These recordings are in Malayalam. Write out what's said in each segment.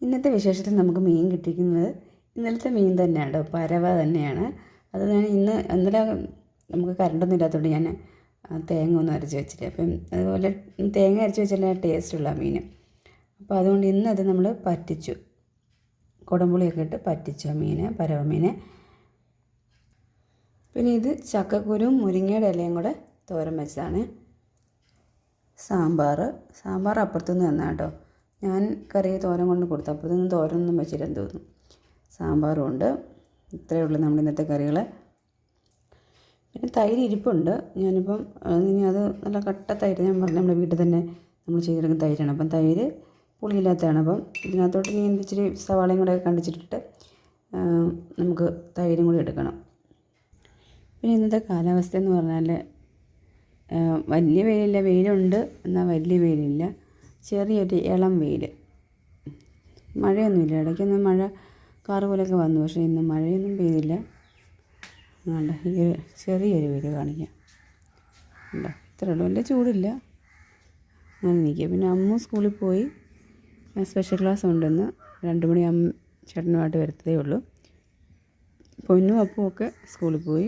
ഇന്നത്തെ വിശേഷത്തിൽ നമുക്ക് മീൻ കിട്ടിയിരിക്കുന്നത് ഇന്നലത്തെ മീൻ തന്നെയാണ് കേട്ടോ, പരവ തന്നെയാണ്. അത് ഞാൻ ഇന്നലെ നമുക്ക് കറണ്ടൊന്നും ഇല്ലാത്തതുകൊണ്ട് ഞാൻ തേങ്ങ ഒന്നും അരച്ച് വെച്ചിട്ട്, അപ്പം അതുപോലെ തേങ്ങ അരച്ച് വെച്ചാൽ ടേസ്റ്റുള്ള മീൻ. അപ്പോൾ അതുകൊണ്ട് ഇന്നത് നമ്മൾ പറ്റിച്ചു, കുടംപുളിയൊക്കെ ഇട്ട് പറ്റിച്ചു മീൻ, പരവ മീൻ. പിന്നെ ഇത് ചക്കക്കുരും മുരിങ്ങയുടെ ഇലയും കൂടെ തോരൻ വെച്ചതാണ്. സാമ്പാർ അപ്പുറത്തുനിന്ന് തന്നാ കേട്ടോ. ഞാൻ കറി തോരൻ കൊണ്ട് കൊടുത്തു, അപ്പുറത്തുനിന്ന് തോരനൊന്നും വെച്ചില്ലെന്ന് തോന്നുന്നു. സാമ്പാറും ഉണ്ട്. ഇത്രയേ ഉള്ളൂ നമ്മുടെ ഇന്നത്തെ കറികൾ. പിന്നെ തൈര് ഇരിപ്പുണ്ട്. ഞാനിപ്പം ഇനി അത് നല്ല കട്ട തൈര്, ഞാൻ പറഞ്ഞു നമ്മുടെ വീട്ടിൽ തന്നെ നമ്മൾ ചെയ്തെടുക്കുന്ന തൈരാണ്. അപ്പം തൈര് പുളിയില്ലാത്തതാണ്. അപ്പം ഇതിനകത്തോട്ട് ഇനി ഇച്ചിരി സവാളയും കൂടെ കണ്ടിച്ചിട്ടിട്ട് നമുക്ക് തൈരും കൂടി എടുക്കണം. പിന്നെ ഇന്നത്തെ കാലാവസ്ഥ എന്ന് പറഞ്ഞാൽ വലിയ വെയിലില്ല, വെയിലുണ്ട് എന്നാൽ വലിയ വെയിലില്ല, ചെറിയൊരു ഇളം വെയിൽ. മഴയൊന്നുമില്ല, ഇടയ്ക്കൊന്നും മഴ കാറ് പോലെയൊക്കെ വന്നു, പക്ഷേ ഇന്ന് മഴയൊന്നും പെയ്തില്ല. വേണ്ട, ഈ ഒരു ചെറിയൊരു വെയിൽ കാണിക്കാം. വേണ്ട, ഇത്ര ഉള്ളൂ, വലിയ ചൂടില്ല, അങ്ങനെ നിൽക്കുക. പിന്നെ അമ്മ സ്കൂളിൽ പോയി, സ്പെഷ്യൽ ക്ലാസ് ഉണ്ടെന്ന് 2 മണി ചേട്ടനുമായിട്ട് വരത്തതേ ഉള്ളൂ. പൊന്നും അപ്പും ഒക്കെ സ്കൂളിൽ പോയി,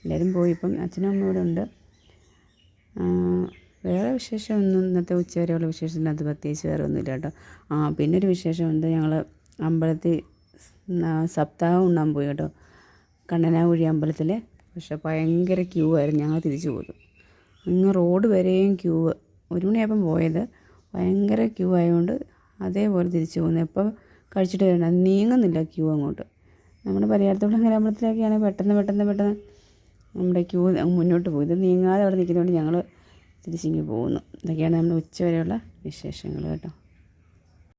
എല്ലാവരും പോയി. ഇപ്പം അച്ഛനും അമ്മയും ഇവിടെ ഉണ്ട്. വേറെ വിശേഷമൊന്നും ഇന്നത്തെ ഉച്ചവരെയുള്ള വിശേഷത്തിനകത്ത് പ്രത്യേകിച്ച് വേറെ ഒന്നുമില്ല കേട്ടോ. പിന്നെ ഒരു വിശേഷമുണ്ട്, ഞങ്ങൾ അമ്പലത്തിൽ സപ്താഹം ഉണ്ണാൻ പോയി കേട്ടോ, കണ്ണനാകുഴി അമ്പലത്തിൽ. പക്ഷേ ഭയങ്കര ക്യൂ ആയിരുന്നു, ഞങ്ങൾ തിരിച്ചു പോന്നു. ഇങ്ങ് റോഡ് വരെയും ക്യൂ. 1 മണിയായപ്പം പോയത്, ഭയങ്കര ക്യൂ ആയതുകൊണ്ട് അതേപോലെ തിരിച്ചു പോകുന്നു. എപ്പോൾ കഴിച്ചിട്ട് വരണം, നീങ്ങുന്നില്ല ക്യൂ അങ്ങോട്ട്. നമ്മുടെ പരിഹാരത്തോളം അമ്പലത്തിലേക്കാണ് പെട്ടെന്ന് നമ്മുടെ ക്യൂ മുന്നോട്ട് പോയി. ഇത് നീങ്ങാതെ അവിടെ നിൽക്കുന്നതുകൊണ്ട് ഞങ്ങൾ തിരിച്ചിങ്ങ് പോകുന്നു. ഇതൊക്കെയാണ് നമ്മുടെ ഉച്ചവരെയുള്ള വിശേഷങ്ങൾ കേട്ടോ.